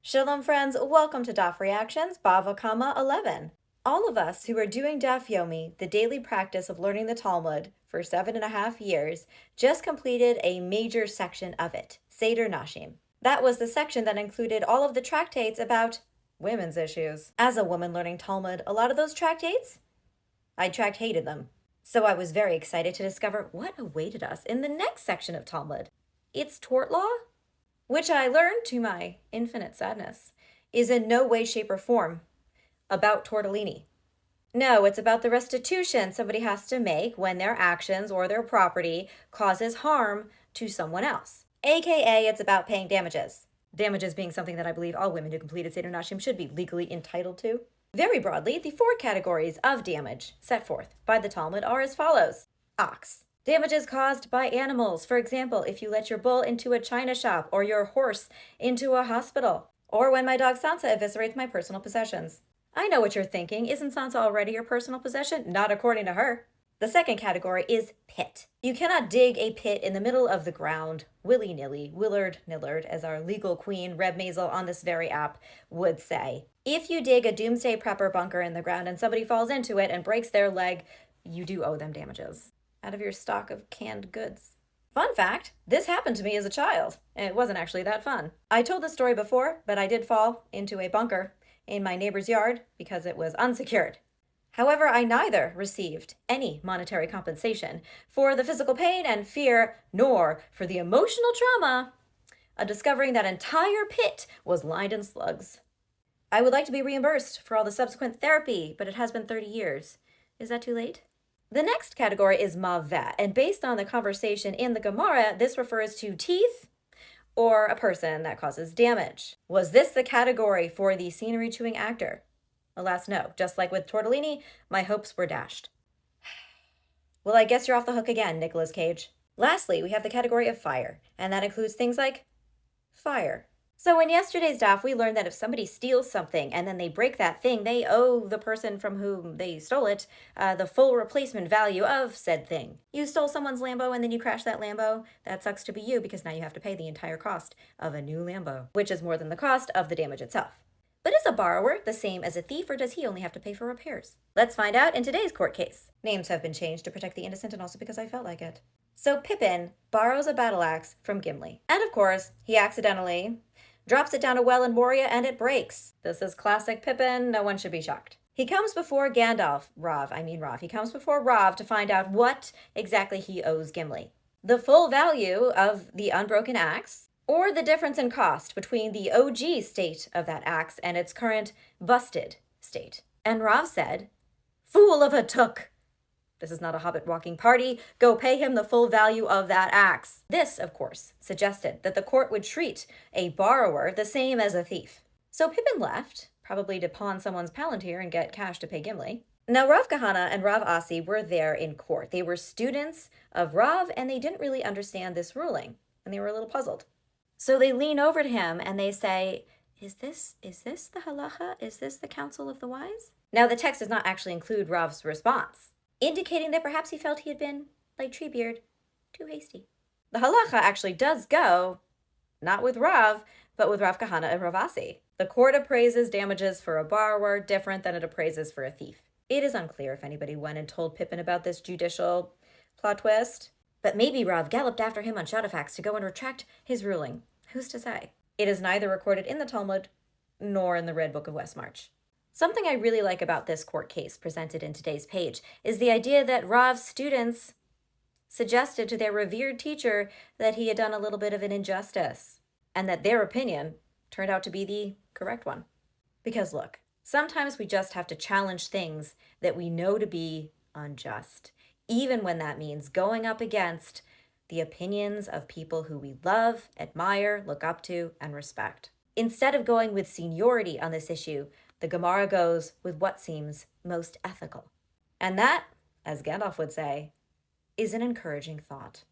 Shalom friends, welcome to Daf Reactions, Bava Kamma 11. All of us who are doing Daf Yomi, the daily practice of learning the Talmud, for 7.5 years, just completed a major section of it, Seder Nashim. That was the section that included all of the tractates about women's issues. As a woman learning Talmud, a lot of those tractates, I hated them. So I was very excited to discover what awaited us in the next section of Talmud. It's Tor Law, which I learned, to my infinite sadness, is in no way, shape, or form about tortellini. No, it's about the restitution somebody has to make when their actions or their property causes harm to someone else. AKA, it's about paying damages. Damages being something that I believe all women who completed Seder Nashim should be legally entitled to. Very broadly, the 4 categories of damage set forth by the Talmud are as follows. Ox. Damages caused by animals. For example, if you let your bull into a china shop or your horse into a hospital, or when my dog Sansa eviscerates my personal possessions. I know what you're thinking. Isn't Sansa already your personal possession? Not according to her. The second category is pit. You cannot dig a pit in the middle of the ground, willy-nilly, willard-nillard, as our legal queen, Reb Maisel, on this very app would say. If you dig a doomsday prepper bunker in the ground and somebody falls into it and breaks their leg, you do owe them damages out of your stock of canned goods. Fun fact, this happened to me as a child, and it wasn't actually that fun. I told this story before, but I did fall into a bunker in my neighbor's yard because it was unsecured. However, I neither received any monetary compensation for the physical pain and fear, nor for the emotional trauma of discovering that entire pit was lined in slugs. I would like to be reimbursed for all the subsequent therapy, but it has been 30 years. Is that too late? The next category is maveh, and based on the conversation in the Gemara, this refers to teeth or a person that causes damage. Was this the category for the scenery-chewing actor? Alas, no. Just like with Tortellini, my hopes were dashed. Well, I guess you're off the hook again, Nicolas Cage. Lastly, we have the category of fire, and that includes things like fire. So in yesterday's daf, we learned that if somebody steals something and then they break that thing, they owe the person from whom they stole it the full replacement value of said thing. You stole someone's Lambo and then you crashed that Lambo. That sucks to be you because now you have to pay the entire cost of a new Lambo, which is more than the cost of the damage itself. But is a borrower the same as a thief, or does he only have to pay for repairs? Let's find out in today's court case. Names have been changed to protect the innocent and also because I felt like it. So Pippin borrows a battle axe from Gimli. And of course, he accidentally drops it down a well in Moria and it breaks. This is classic Pippin, no one should be shocked. He comes before Rav. He comes before Rav to find out what exactly he owes Gimli. The full value of the unbroken axe, or the difference in cost between the OG state of that axe and its current busted state. And Rav said, "Fool of a took! This is not a hobbit walking party. Go pay him the full value of that axe." This, of course, suggested that the court would treat a borrower the same as a thief. So Pippin left, probably to pawn someone's palantir and get cash to pay Gimli. Now, Rav Kahana and Rav Asi were there in court. They were students of Rav, and they didn't really understand this ruling, and they were a little puzzled. So they lean over to him and they say, Is this the halacha? Is this the counsel of the wise? Now, the text does not actually include Rav's response, indicating that perhaps he felt he had been, like Treebeard, too hasty. The halacha actually does go, not with Rav, but with Rav Kahana and Rav Asi. The court appraises damages for a borrower different than it appraises for a thief. It is unclear if anybody went and told Pippin about this judicial plot twist, but maybe Rav galloped after him on Shadowfax to go and retract his ruling. Who's to say? It is neither recorded in the Talmud nor in the Red Book of Westmarch. Something I really like about this court case presented in today's page is the idea that Rav's students suggested to their revered teacher that he had done a little bit of an injustice, and that their opinion turned out to be the correct one. Because look, sometimes we just have to challenge things that we know to be unjust, even when that means going up against the opinions of people who we love, admire, look up to, and respect. Instead of going with seniority on this issue, the Gemara goes with what seems most ethical. And that, as Gandalf would say, is an encouraging thought.